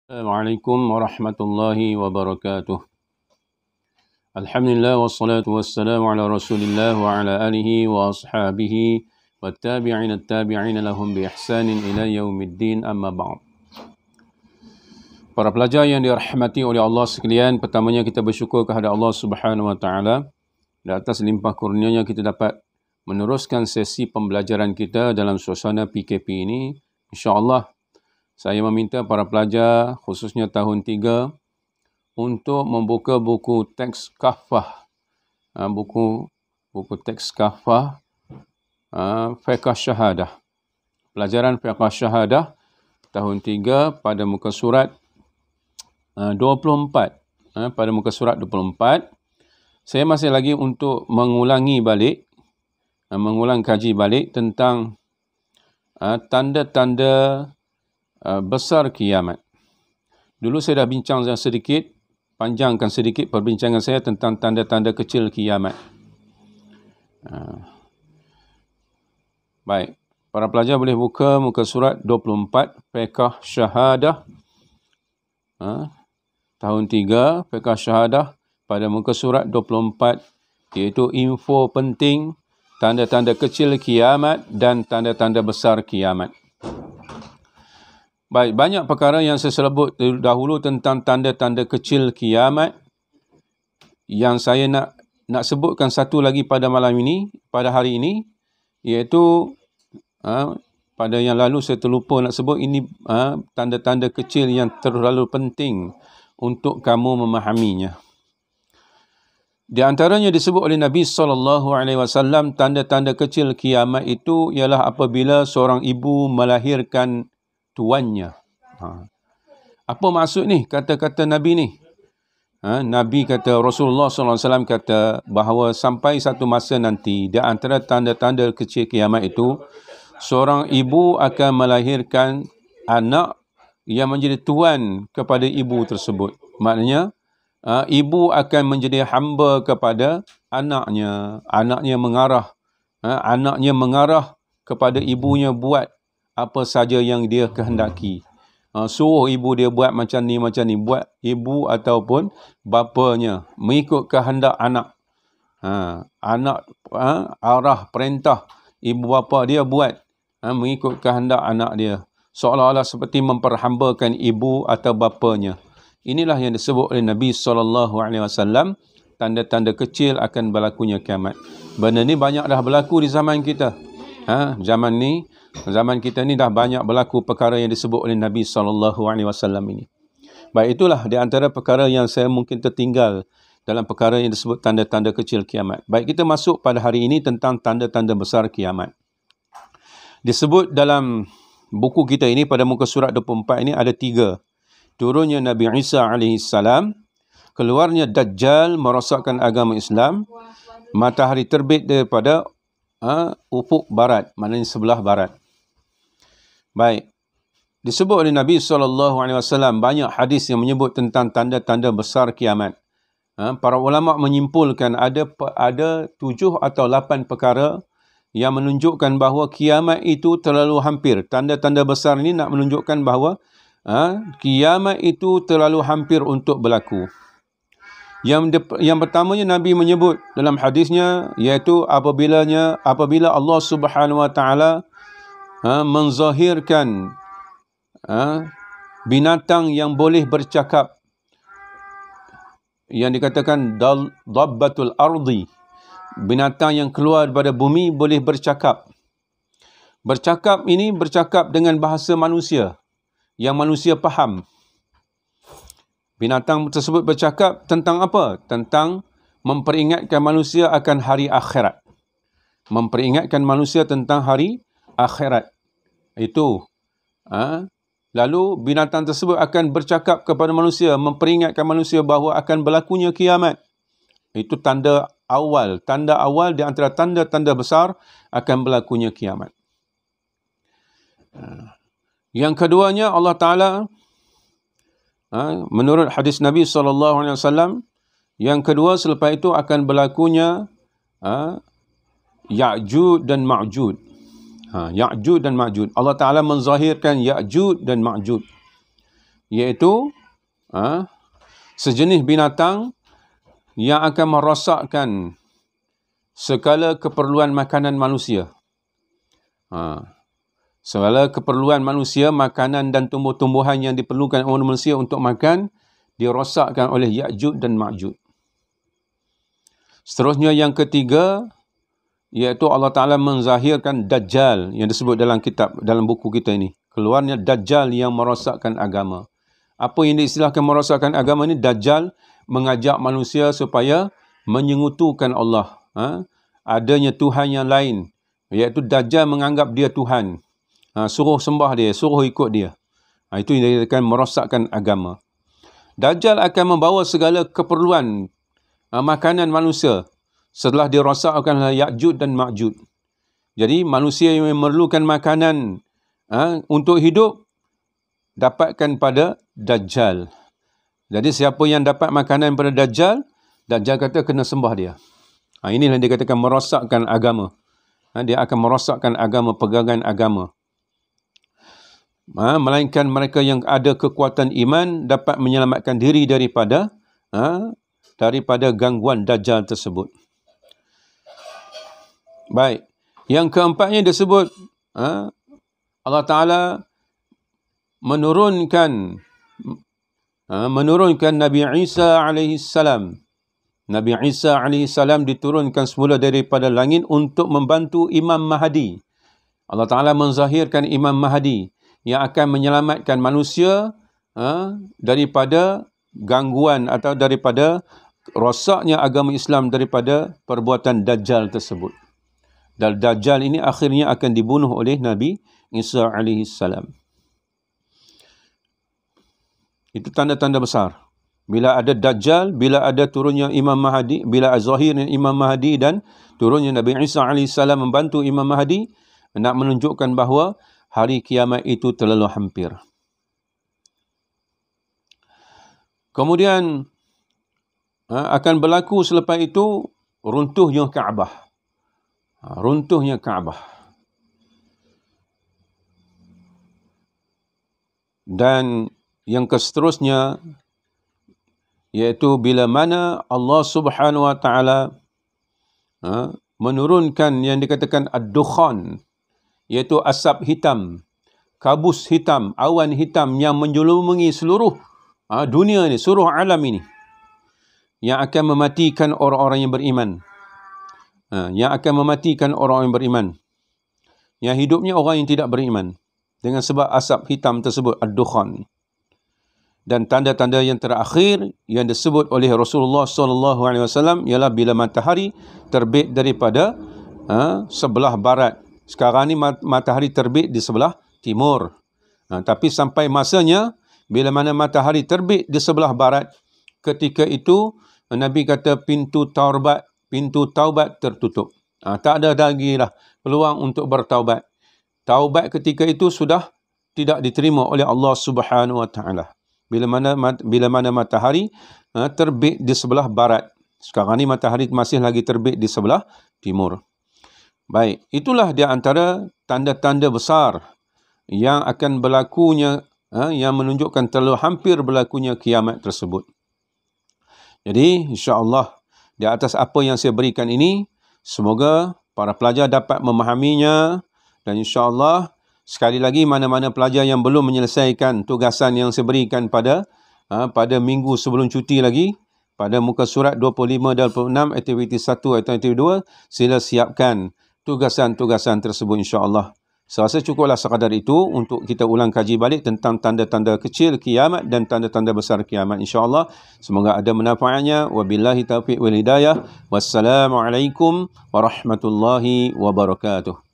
Assalamualaikum warahmatullahi wabarakatuh. Alhamdulillah wassalatu wassalamu ala Rasulillah wa ala alihi wa ashabihi wattabi'in at-tabi'in lahum bi ihsanin ila yaumiddin, amma ba'd. Para pelajar yang dirahmati oleh Allah sekalian, pertamanya kita bersyukur kepada Allah Subhanahu wa taala di atas limpah kurnianya kita dapat meneruskan sesi pembelajaran kita dalam suasana PKP ini. Insya-Allah saya meminta para pelajar, khususnya tahun 3, untuk membuka buku teks Kahfah. Buku teks Kahfah, Fiqh Syahadah. Pelajaran Fiqh Syahadah tahun 3 pada muka surat 24. Pada muka surat 24, saya masih lagi untuk mengulang kaji balik tentang tanda-tanda besar kiamat. Dulu saya dah bincang sedikit, panjangkan sedikit perbincangan saya tentang tanda-tanda kecil kiamat. Baik, para pelajar boleh buka muka surat 24, Fiqh Syahadah. Tahun 3, Fiqh Syahadah pada muka surat 24, iaitu info penting, tanda-tanda kecil kiamat dan tanda-tanda besar kiamat. Baik, banyak perkara yang saya sebut dahulu tentang tanda-tanda kecil kiamat yang saya nak sebutkan satu lagi pada hari ini, iaitu pada yang lalu saya terlupa nak sebut ini, tanda-tanda kecil yang terlalu penting untuk kamu memahaminya. Di antaranya disebut oleh Nabi SAW, tanda-tanda kecil kiamat itu ialah apabila seorang ibu melahirkan tuannya. Apa maksud ni kata-kata Nabi ni? Nabi kata, Rasulullah SAW kata bahawa sampai satu masa nanti, di antara tanda-tanda kecil kiamat itu, seorang ibu akan melahirkan anak yang menjadi tuan kepada ibu tersebut. Maknanya, ibu akan menjadi hamba kepada anaknya. Anaknya mengarah kepada ibunya buat apa saja yang dia kehendaki. Suruh ibu dia buat macam ni. Buat ibu ataupun bapanya mengikut kehendak anak. Arah perintah ibu bapa dia buat mengikut kehendak anak dia. Seolah-olah seperti memperhambakan ibu atau bapanya. Inilah yang disebut oleh Nabi SAW, tanda-tanda kecil akan berlakunya kiamat. Benda ni banyak dah berlaku di zaman kita. Zaman kita ni dah banyak berlaku perkara yang disebut oleh Nabi SAW ini. Baik, itulah di antara perkara yang saya mungkin tertinggal dalam perkara yang disebut tanda-tanda kecil kiamat. Baik, kita masuk pada hari ini tentang tanda-tanda besar kiamat. Disebut dalam buku kita ini pada muka surat 24 ini ada 3. Turunnya Nabi Isa AS, keluarnya Dajjal merosakkan agama Islam, matahari terbit daripada ufuk barat, maknanya sebelah barat. Baik, disebut oleh Nabi SAW banyak hadis yang menyebut tentang tanda-tanda besar kiamat. Para ulama menyimpulkan ada 7 atau 8 perkara yang menunjukkan bahawa kiamat itu terlalu hampir. Tanda-tanda besar ini nak menunjukkan bahawa kiamat itu terlalu hampir untuk berlaku. Yang pertamanya Nabi menyebut dalam hadisnya, iaitu apabila Allah Subhanahu wa taala menzahirkan binatang yang boleh bercakap, yang dikatakan dabbatul ardi, binatang yang keluar daripada bumi boleh bercakap. Bercakap ini bercakap dengan bahasa manusia yang manusia faham. Binatang tersebut bercakap tentang apa? Tentang memperingatkan manusia akan hari akhirat. Memperingatkan manusia tentang hari akhirat. Itu. Lalu binatang tersebut akan bercakap kepada manusia, memperingatkan manusia bahawa akan berlakunya kiamat. Itu tanda awal. Tanda awal di antara tanda-tanda besar akan berlakunya kiamat. Yang keduanya, Allah Ta'ala, menurut hadis Nabi SAW, yang kedua selepas itu akan berlakunya Ya'jud dan Ma'jud. Ya'jud dan Ma'jud. Allah Ta'ala menzahirkan Ya'jud dan Ma'jud. iaitu sejenis binatang yang akan merosakkan segala keperluan makanan manusia. Segala keperluan manusia, makanan dan tumbuh-tumbuhan yang diperlukan oleh manusia untuk makan, dirosakkan oleh Ya'juj dan Ma'juj. Seterusnya yang ketiga, iaitu Allah Ta'ala menzahirkan Dajjal yang disebut dalam buku kita ini. Keluarnya Dajjal yang merosakkan agama. Apa yang diistilahkan merosakkan agama ini? Dajjal mengajak manusia supaya menyengutukan Allah. Adanya Tuhan yang lain. Iaitu Dajjal menganggap dia Tuhan. Suruh sembah dia, suruh ikut dia. Itu yang dikatakan merosakkan agama. Dajjal akan membawa segala keperluan makanan manusia setelah dirosakkan oleh Ya'juj dan Ma'juj. Jadi manusia yang memerlukan makanan untuk hidup, dapatkan pada Dajjal. Jadi siapa yang dapat makanan pada Dajjal, Dajjal kata kena sembah dia. Inilah yang dikatakan merosakkan agama. Dia akan merosakkan agama, pegangan agama. Melainkan mereka yang ada kekuatan iman dapat menyelamatkan diri daripada gangguan Dajjal tersebut. Baik. Yang keempatnya disebut Allah Ta'ala menurunkan Nabi Isa alaihi salam. Nabi Isa alaihi salam diturunkan semula daripada langit untuk membantu Imam Mahdi. Allah Ta'ala menzahirkan Imam Mahdi yang akan menyelamatkan manusia daripada gangguan atau daripada rosaknya agama Islam daripada perbuatan Dajjal tersebut. Dan Dajjal ini akhirnya akan dibunuh oleh Nabi Isa alaihi salam. Itu tanda-tanda besar. Bila ada Dajjal, bila ada turunnya Imam Mahdi, bila zahirnya Imam Mahdi dan turunnya Nabi Isa alaihi salam membantu Imam Mahdi, nak menunjukkan bahawa hari kiamat itu terlalu hampir. Kemudian akan berlaku selepas itu runtuhnya Kaabah. Runtuhnya Kaabah. Dan yang seterusnya iaitu bila mana Allah Subhanahu wa taala menurunkan yang dikatakan ad-dukhan, iaitu asap hitam, kabus hitam, awan hitam yang menjelumugi seluruh dunia ini, seluruh alam ini, yang akan mematikan orang-orang yang beriman. Yang akan mematikan orang yang beriman. Yang hidupnya orang yang tidak beriman. Dengan sebab asap hitam tersebut, ad-dukhan. Dan tanda-tanda yang terakhir yang disebut oleh Rasulullah SAW ialah bila matahari terbit daripada sebelah barat. Sekarang ni matahari terbit di sebelah timur. Tapi sampai masanya, bila mana matahari terbit di sebelah barat, ketika itu Nabi kata pintu taubat tertutup. Tak ada lagi lah peluang untuk bertaubat. Taubat ketika itu sudah tidak diterima oleh Allah Subhanahu wa taala. Bila mana matahari terbit di sebelah barat. Sekarang ni matahari masih lagi terbit di sebelah timur. Baik, itulah di antara tanda-tanda besar yang akan berlakunya, yang menunjukkan terlalu hampir berlakunya kiamat tersebut. Jadi, insya-Allah di atas apa yang saya berikan ini, semoga para pelajar dapat memahaminya, dan insya-Allah sekali lagi mana-mana pelajar yang belum menyelesaikan tugasan yang saya berikan pada minggu sebelum cuti lagi, pada muka surat 25 dan 26, aktiviti 1 atau aktiviti 2, sila siapkan tugasan-tugasan tersebut insya-Allah. Saya rasa cukuplah sekadar itu untuk kita ulang kaji balik tentang tanda-tanda kecil kiamat dan tanda-tanda besar kiamat insya-Allah. Semoga ada manfaatnya. Wabillahi taufiq wal hidayah. Wassalamualaikum warahmatullahi wabarakatuh.